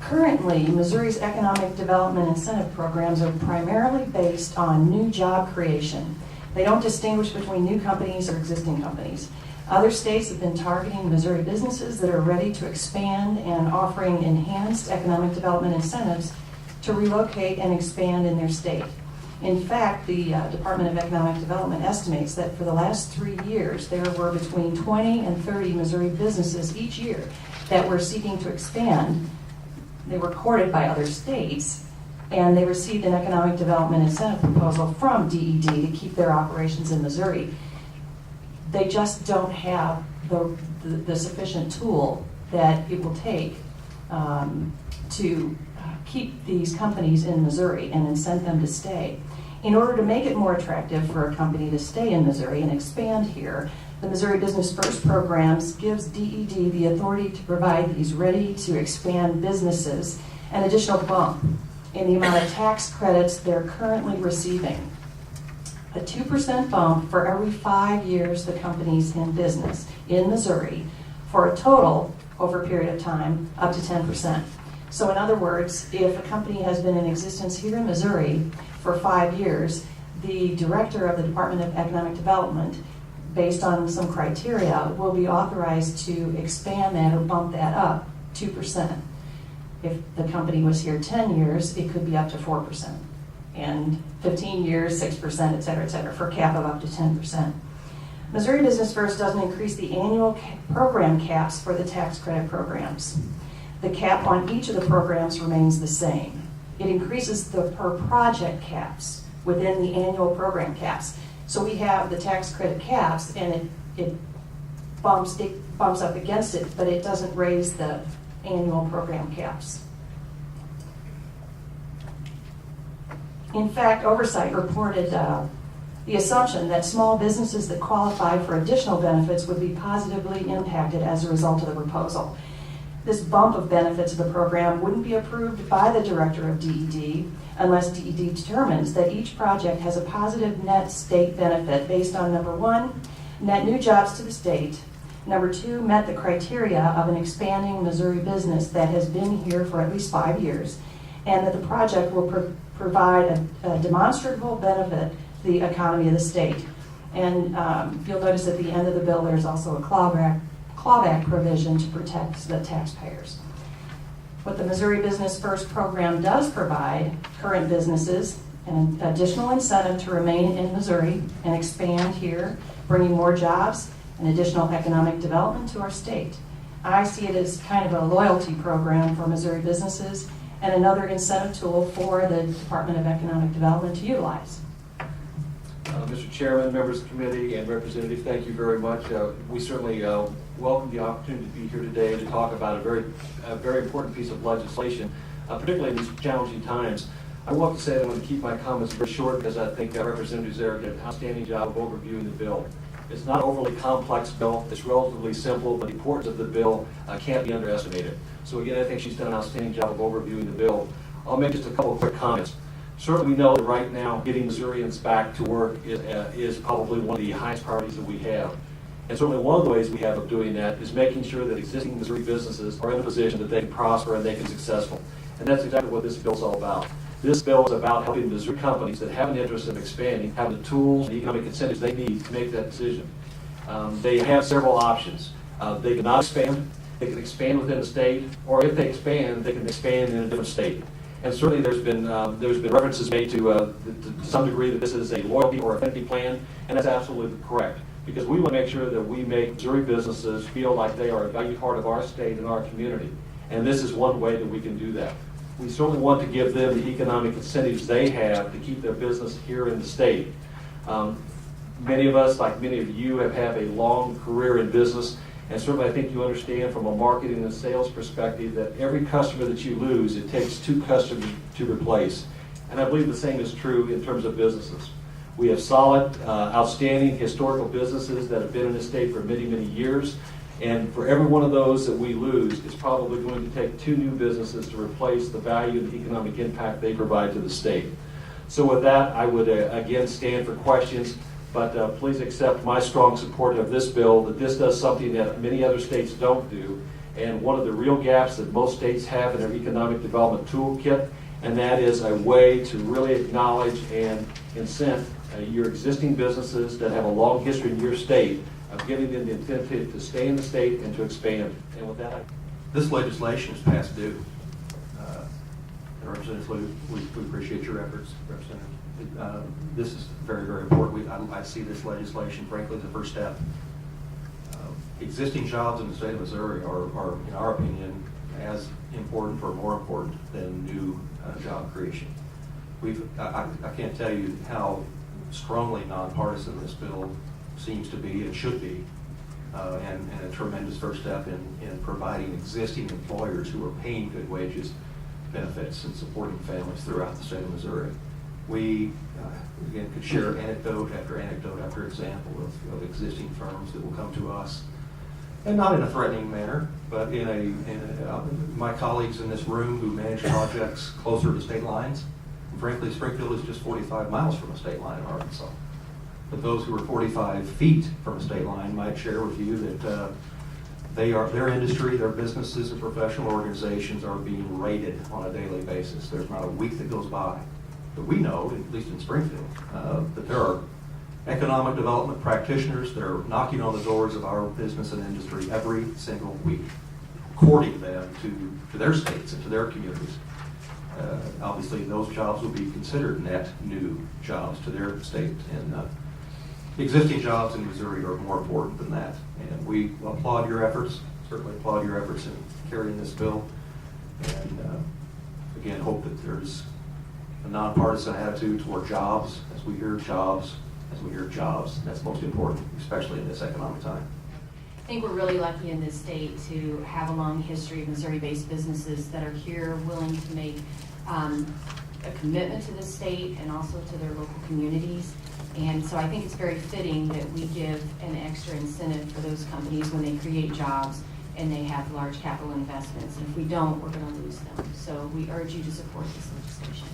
Currently, Missouri's economic development incentive programs are primarily based on new job creation. They don't distinguish between new companies or existing companies. Other states have been targeting Missouri businesses that are ready to expand and offering enhanced economic development incentives to relocate and expand in their state. In fact, the Department of Economic Development estimates that for the last 3 years, there were between 20 and 30 Missouri businesses each year that were seeking to expand. They were courted by other states, and they received an economic development incentive proposal from DED to keep their operations in Missouri. They just don't have the sufficient tool that it will take to keep these companies in Missouri and incent them to stay. In order to make it more attractive for a company to stay in Missouri and expand here, the Missouri Business First programs gives DED the authority to provide these ready-to-expand businesses an additional bump in the amount of tax credits they're currently receiving. A 2% bump for every 5 years the company's in business in Missouri, for a total, over a period of time, up to 10%. So in other words, if a company has been in existence here in Missouri for 5 years, the director of the Department of Economic Development, based on some criteria, will be authorized to expand that or bump that up 2%. If the company was here 10 years, it could be up to 4%. And 15 years, 6%, et cetera, for a cap of up to 10%. Missouri Business First doesn't increase the annual program caps for the tax credit programs. The cap on each of the programs remains the same. It increases the per project caps within the annual program caps. So we have the tax credit caps, and it bumps up against it, but it doesn't raise the annual program caps. In fact, Oversight reported the assumption that small businesses that qualify for additional benefits would be positively impacted as a result of the proposal. This bump of benefits of the program wouldn't be approved by the director of DED unless DED determines that each project has a positive net state benefit based on, number one, net new jobs to the state, number two, met the criteria of an expanding Missouri business that has been here for at least 5 years, and that the project will provide a demonstrable benefit to the economy of the state. And you'll notice at the end of the bill there's also a clawback provision to protect the taxpayers. What the Missouri Business First program does provide current businesses an additional incentive to remain in Missouri and expand here, bringing more jobs and additional economic development to our state. I see it as kind of a loyalty program for Missouri businesses and another incentive tool for the Department of Economic Development to utilize. Mr. Chairman, members of the committee, and representative, thank you very much. We certainly welcome the opportunity to be here today to talk about a very important piece of legislation, particularly in these challenging times. I want to say that I'm going to keep my comments very short because I think Representative Zarek did an outstanding job of overviewing the bill. It's not an overly complex bill. It's relatively simple, but the importance of the bill can't be underestimated. So again, I think she's done an outstanding job of overviewing the bill. I'll make just a couple of quick comments. Certainly we know that right now getting Missourians back to work is probably one of the highest priorities that we have. And certainly one of the ways we have of doing that is making sure that existing Missouri businesses are in a position that they can prosper and they can be successful. And that's exactly what this bill is all about. This bill is about helping Missouri companies that have an interest in expanding have the tools and economic incentives they need to make that decision. They have several options. They can not expand, they can expand within the state, or if they expand, they can expand in a different state. And certainly there's been references made to some degree that this is a loyalty or affinity plan, and that's absolutely correct. Because we want to make sure that we make Missouri businesses feel like they are a valued part of our state and our community. And this is one way that we can do that. We certainly want to give them the economic incentives they have to keep their business here in the state. Many of us, like many of you, have had a long career in business, and certainly I think you understand from a marketing and sales perspective that every customer that you lose, it takes 2 customers to replace. And I believe the same is true in terms of businesses. We have solid, outstanding historical businesses that have been in the state for many, many years. And for every one of those that we lose, it's probably going to take 2 new businesses to replace the value and the economic impact they provide to the state. So with that, I would again stand for questions, but please accept my strong support of this bill, that this does something that many other states don't do, and one of the real gaps that most states have in their economic development toolkit, and that is a way to really acknowledge and incent your existing businesses that have a long history in your state of giving them the incentive to stay in the state and to expand. And with that, This legislation is past due. Representative Lou, we appreciate your efforts, Representative. This is very, very important. I see this legislation, frankly, as the first step. Existing jobs in the state of Missouri are, in our opinion, as important or more important than new job creation. I can't tell you how strongly nonpartisan this bill seems to be and should be, and a tremendous first step in providing existing employers who are paying good wages, benefits, and supporting families throughout the state of Missouri. We, again, could share anecdote after example of existing firms that will come to us, and not in a threatening manner, but my colleagues in this room who manage projects closer to state lines. Frankly, Springfield is just 45 miles from a state line in Arkansas. But those who are 45 feet from a state line might share with you that their industry, their businesses, and professional organizations are being raided on a daily basis. There's not a week that goes by that we know, at least in Springfield, that there are economic development practitioners that are knocking on the doors of our business and industry every single week, courting them to their states and to their communities. Obviously, those jobs will be considered net new jobs to their state, and existing jobs in Missouri are more important than that. And we applaud your efforts, certainly applaud your efforts in carrying this bill, and again, hope that there's a nonpartisan attitude toward jobs. As we hear jobs, that's most important, especially in this economic time. I think we're really lucky in this state to have a long history of Missouri-based businesses that are here willing to make a commitment to the state and also to their local communities. And so I think it's very fitting that we give an extra incentive for those companies when they create jobs and they have large capital investments. And if we don't, we're going to lose them. So we urge you to support this legislation.